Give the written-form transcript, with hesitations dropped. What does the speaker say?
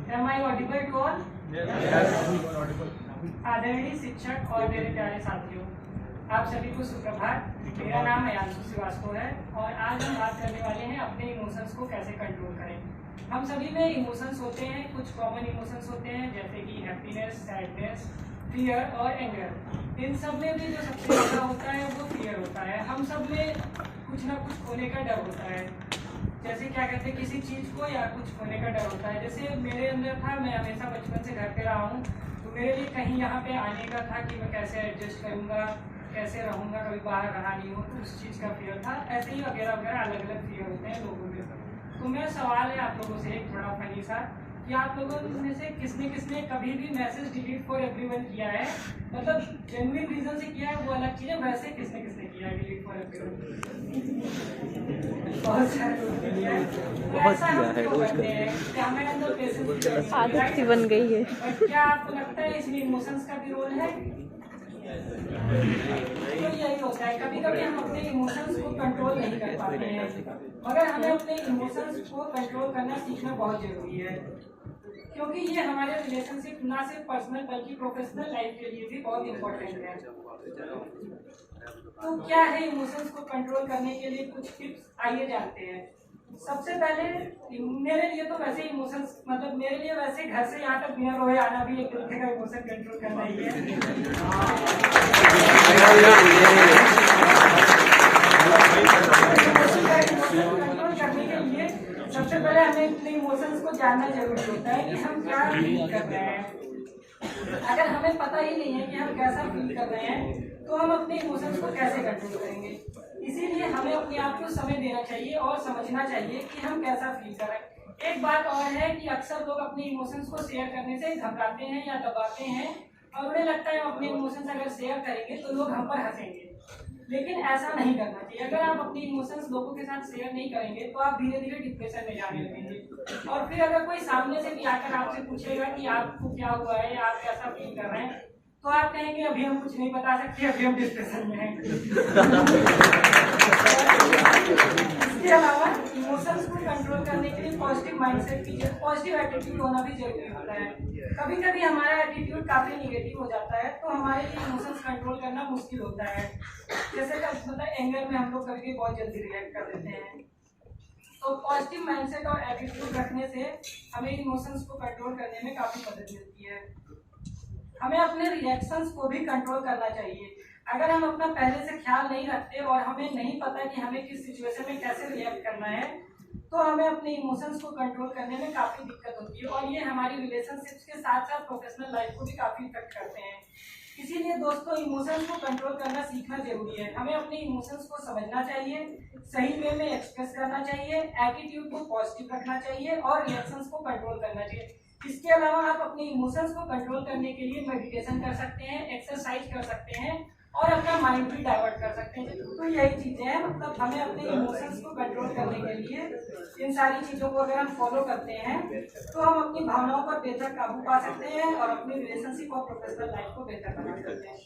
Am I audible to all? आदरणीय शिक्षक और मेरे प्यारे साथियों, आप सभी को सुप्रभात। मेरा नाम अयांशु श्रीवास्तव है और आज हम बात करने वाले हैं अपने इमोशंस को कैसे कंट्रोल करें। हम सभी में इमोशंस होते हैं, कुछ कॉमन इमोशंस होते हैं जैसे कि हैप्पीनेस, सैडनेस, फियर और एंगर। इन सब में भी जो सबसे ज़्यादा होता है वो फियर होता है। हम सब में कुछ ना कुछ खोने का डर होता है, जैसे क्या कहते हैं किसी चीज़ को या कुछ खोने का डर होता है। जैसे मेरे अंदर था, मैं हमेशा बचपन से घर पे रहा हूँ, तो मेरे लिए कहीं यहाँ पे आने का था कि मैं कैसे एडजस्ट करूँगा, कैसे रहूँगा, कभी बाहर रहा नहीं हूँ, तो उस चीज़ का फियर था। ऐसे ही वगैरह वगैरह अलग अलग फियर होते हैं लोगों के। तो मेरा सवाल है आप लोगों से एक थोड़ा फनी सा, कि आप लोगों में से किसने किसने कभी भी मैसेज डिलीट फॉर एवरीवन किया है? मतलब जेन्युइन रीजन से किया है वो अलग चीज़ है, वैसे किसने किसने किया है डिलीट फॉर एवरीवन? बहुत सारे लोगों ने किया है। तो ऐसा हम क्यों करते हैं? क्या हमारे अंदर पेशेंस आदत सी बन गई है। और क्या आपको लगता है इसमें इमोशंस का भी रोल है? तो यही होता है, कभी कभी हम अपने इमोशंस को कंट्रोल नहीं कर पाते हैं, मगर हमें अपने इमोशंस को कंट्रोल करना सीखना बहुत जरूरी है, क्योंकि ये हमारे रिलेशनशिप ना सिर्फ पर्सनल बल्कि प्रोफेशनल लाइफ के लिए भी बहुत इम्पोर्टेंट है। तो क्या है इमोशंस को कंट्रोल करने के लिए कुछ टिप्स, आइए जानते हैं। सबसे पहले मेरे लिए तो वैसे इमोशंस, मतलब मेरे लिए वैसे घर से यहाँ तक बिना रोए आना भी एक तरीके का इमोशन कंट्रोल करना ही है। कंट्रोल करने के लिए सबसे पहले हमें अपने इमोशंस को जानना जरूरी होता है कि हम क्या फील कर रहे हैं। अगर हमें पता ही नहीं है कि हम कैसा फील कर रहे हैं, तो हम अपने इमोशंस को कैसे कंट्रोल करेंगे। इसीलिए हमें अपने आप को समय देना चाहिए और समझना चाहिए कि हम कैसा फील कर रहे हैं। एक बात और है कि अक्सर लोग अपने इमोशंस को शेयर करने से घबराते हैं या दबाते हैं, और उन्हें लगता है अपने इमोशंस अगर शेयर करेंगे तो लोग हम पर हंसेंगे, लेकिन ऐसा नहीं करना चाहिए। अगर आप अपने इमोशंस लोगों के साथ शेयर नहीं करेंगे तो आप धीरे धीरे डिप्रेशन में जाने लगेंगे, और फिर अगर कोई सामने से भी आकर आपसे पूछेगा कि आपको क्या हुआ है, आप कैसा फील कर रहे हैं, तो आप कहेंगे अभी हम कुछ नहीं बता सकते, अभी हम डिप्रेशन में हैं। इसके अलावा इमोशंस को कंट्रोल करने के लिए पॉजिटिव माइंडसेट की, पॉजिटिव एटीट्यूड होना भी जरूरी होता है। कभी कभी हमारा एटीट्यूड काफी निगेटिव हो जाता है, तो हमारे लिए इमोशंस कंट्रोल करना मुश्किल होता है। जैसे मतलब एंगर में हम लोग कभी बहुत जल्दी रिएक्ट कर देते हैं। तो पॉजिटिव माइंडसेट और एटीट्यूड रखने से हमें इमोशंस को कंट्रोल करने में काफी मदद मिलती है। हमें अपने रिएक्शंस को भी कंट्रोल करना चाहिए। अगर हम अपना पहले से ख्याल नहीं रखते और हमें नहीं पता कि हमें किस सिचुएशन में कैसे रिएक्ट करना है, तो हमें अपने इमोशंस को कंट्रोल करने में काफ़ी दिक्कत होती है, और ये हमारी रिलेशनशिप्स के साथ साथ प्रोफेशनल लाइफ को भी काफ़ी इफेक्ट करते हैं। इसीलिए दोस्तों, इमोशंस को कंट्रोल करना सीखना जरूरी है। हमें अपने इमोशंस को समझना चाहिए, सही वे में एक्सप्रेस करना चाहिए, एटीट्यूड को पॉजिटिव रखना चाहिए और रिएक्शंस को कंट्रोल करना चाहिए। इसके अलावा आप अपने इमोशंस को कंट्रोल करने के लिए मेडिटेशन कर सकते हैं, एक्सरसाइज कर सकते हैं और अपना माइंड भी डाइवर्ट कर सकते हैं। तो यही चीजें हैं, मतलब हमें अपने इमोशंस को कंट्रोल करने के लिए इन सारी चीजों को अगर हम फॉलो करते हैं तो हम अपनी भावनाओं पर बेहतर काबू पा सकते हैं और अपनी रिलेशनशिप और प्रोफेशनल लाइफ को बेहतर बना सकते हैं।